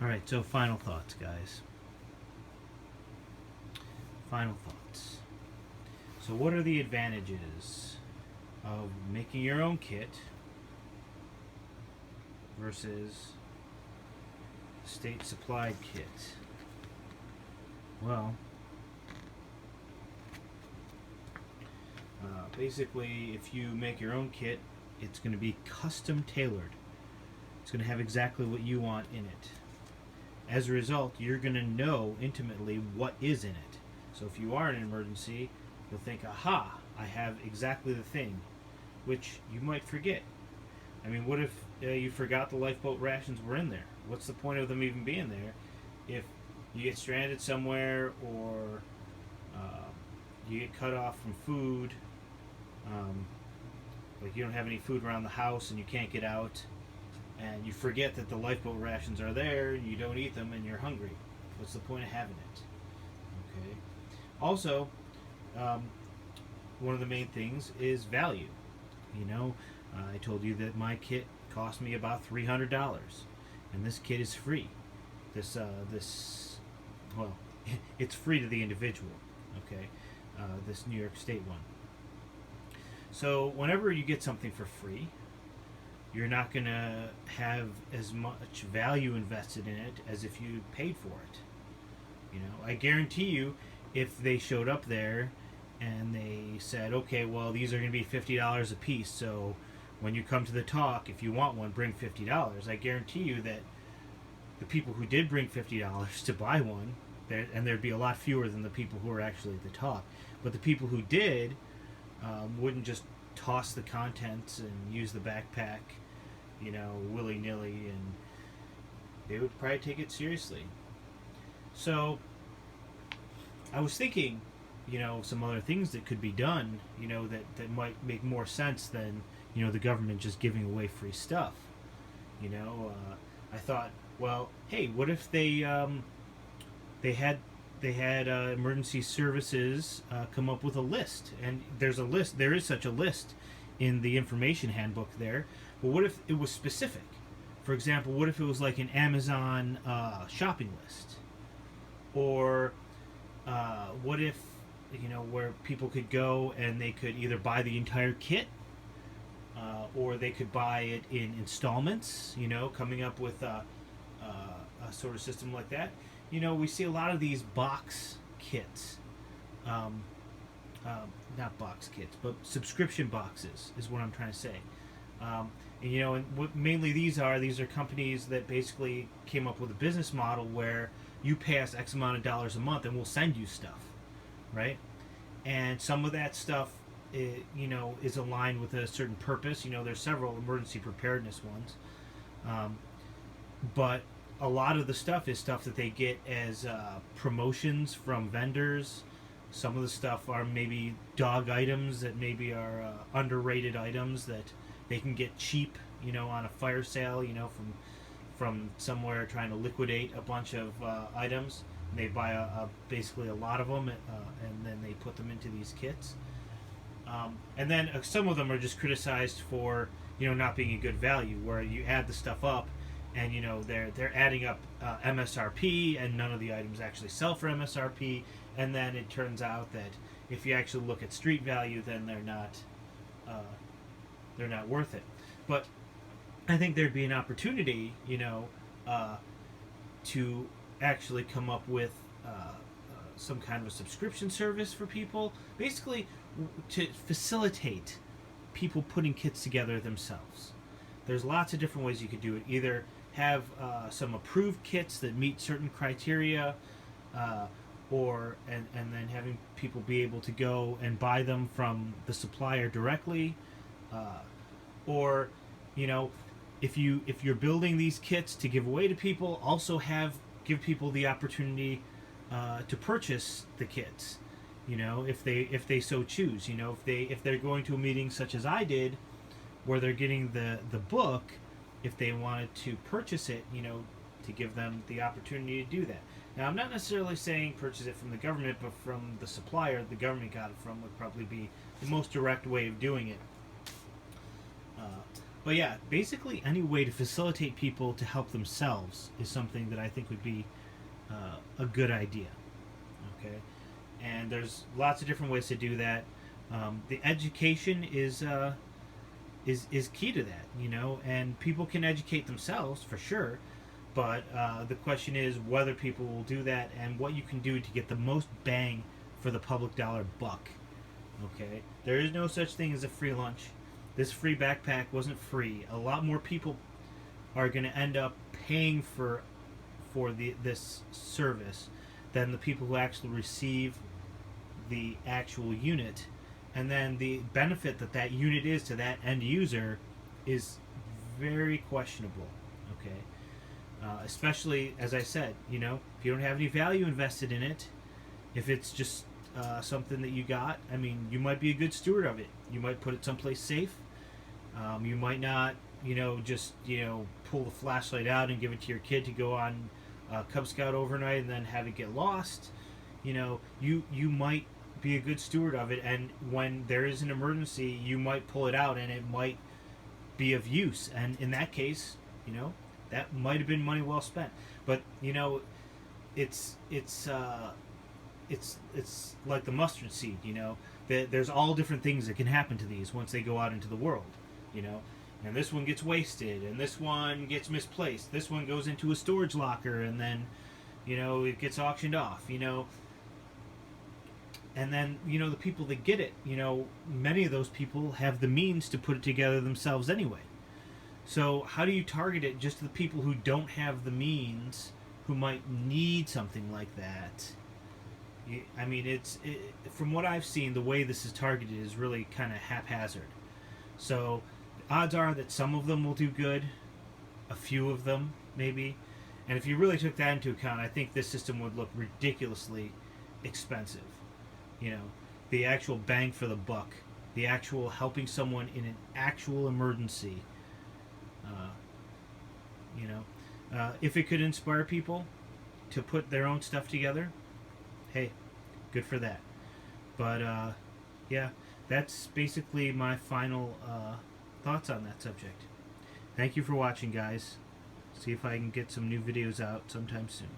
All right, so final thoughts, guys. Final thoughts. So, what are the advantages of making your own kit versus state supplied kit? Well, basically, if you make your own kit, it's going to be custom tailored. It's going to have exactly what you want in it. As a result, you're going to know intimately what is in it. So if you are in an emergency, you'll think, aha, I have exactly the thing, which you might forget. I mean, what if you forgot the lifeboat rations were in there? What's the point of them even being there if you get stranded somewhere or you get cut off from food, like you don't have any food around the house and you can't get out, and you forget that the lifeboat rations are there, and you don't eat them, and you're hungry. What's the point of having it? Okay. Also, one of the main things is value. You know, I told you that my kit cost me about $300, and this kit is free. Well, it's free to the individual. Okay, this New York State one. So whenever you get something for free, you're not going to have as much value invested in it as if you paid for it. You know, I guarantee you, if they showed up there and they said, okay, well, these are going to be $50 a piece, so when you come to the talk, if you want one, bring $50. I guarantee you that the people who did bring $50 to buy one, and there'd be a lot fewer than the people who were actually at the talk, but the people who did wouldn't just toss the contents and use the backpack, you know, willy-nilly, and they would probably take it seriously. So I was thinking, you know, some other things that could be done, you know, that might make more sense than, you know, the government just giving away free stuff. You know, I thought, well, hey, what if they had emergency services come up with a list, and there is such a list in the information handbook there. But what if it was specific? For example, what if it was like an Amazon shopping list, or what if, you know, where people could go and they could either buy the entire kit, or they could buy it in installments, you know, coming up with a sort of system like that. You know, we see a lot of these box kits, not box kits, but subscription boxes is what I'm trying to say. And, you know, and what mainly these are companies that basically came up with a business model where you pay us X amount of dollars a month and we'll send you stuff, right? And some of that stuff, you know, is aligned with a certain purpose. You know, there's several emergency preparedness ones, but a lot of the stuff is stuff that they get as promotions from vendors. Some of the stuff are maybe dog items that maybe are underrated items that they can get cheap, you know, on a fire sale, you know, from somewhere trying to liquidate a bunch of items. And they buy basically a lot of them, and then they put them into these kits. And then some of them are just criticized for, you know, not being a good value, where you add the stuff up, and, you know, they're adding up MSRP, and none of the items actually sell for MSRP, and then it turns out that if you actually look at street value, then they're not worth it. But I think there'd be an opportunity, you know, to actually come up with some kind of a subscription service for people, basically to facilitate people putting kits together themselves. There's lots of different ways you could do it. Either have some approved kits that meet certain criteria, and then having people be able to go and buy them from the supplier directly, or, you know, if you're building these kits to give away to people, also give people the opportunity to purchase the kits, you know, if they so choose. You know, if they're going to a meeting such as I did, where they're getting the book, if they wanted to purchase it, you know, to give them the opportunity to do that. Now, I'm not necessarily saying purchase it from the government, but from the supplier the government got it from would probably be the most direct way of doing it. But yeah, basically any way to facilitate people to help themselves is something that I think would be a good idea. Okay, and there's lots of different ways to do that. The education is key to that, you know, and people can educate themselves for sure. But the question is whether people will do that and what you can do to get the most bang for the public dollar buck. Okay, there is no such thing as a free lunch. This free backpack wasn't free. A lot more people are going to end up paying for this service than the people who actually receive the actual unit, and then the benefit that that unit is to that end user is very questionable. Okay, especially as I said, you know, if you don't have any value invested in it, if it's just something that you got, I mean, you might be a good steward of it. You might put it someplace safe. You might not, you know, just, you know, pull the flashlight out and give it to your kid to go on Cub Scout overnight and then have it get lost. You know, you might be a good steward of it, and when there is an emergency, you might pull it out and it might be of use. And in that case, you know, that might have been money well spent. But you know, it's like the mustard seed. You know, there's all different things that can happen to these once they go out into the world. You know, and this one gets wasted, and this one gets misplaced. This one goes into a storage locker, and then, you know, it gets auctioned off. You know, and then, you know, the people that get it, you know, many of those people have the means to put it together themselves anyway. So how do you target it just to the people who don't have the means, who might need something like that? I mean, from what I've seen, the way this is targeted is really kind of haphazard. So the odds are that some of them will do good, a few of them maybe, and if you really took that into account, I think this system would look ridiculously expensive. You know, the actual bang for the buck, the actual helping someone in an actual emergency. You know, if it could inspire people to put their own stuff together, hey, good for that. But yeah, that's basically my final thoughts on that subject. Thank you for watching, guys. See if I can get some new videos out sometime soon.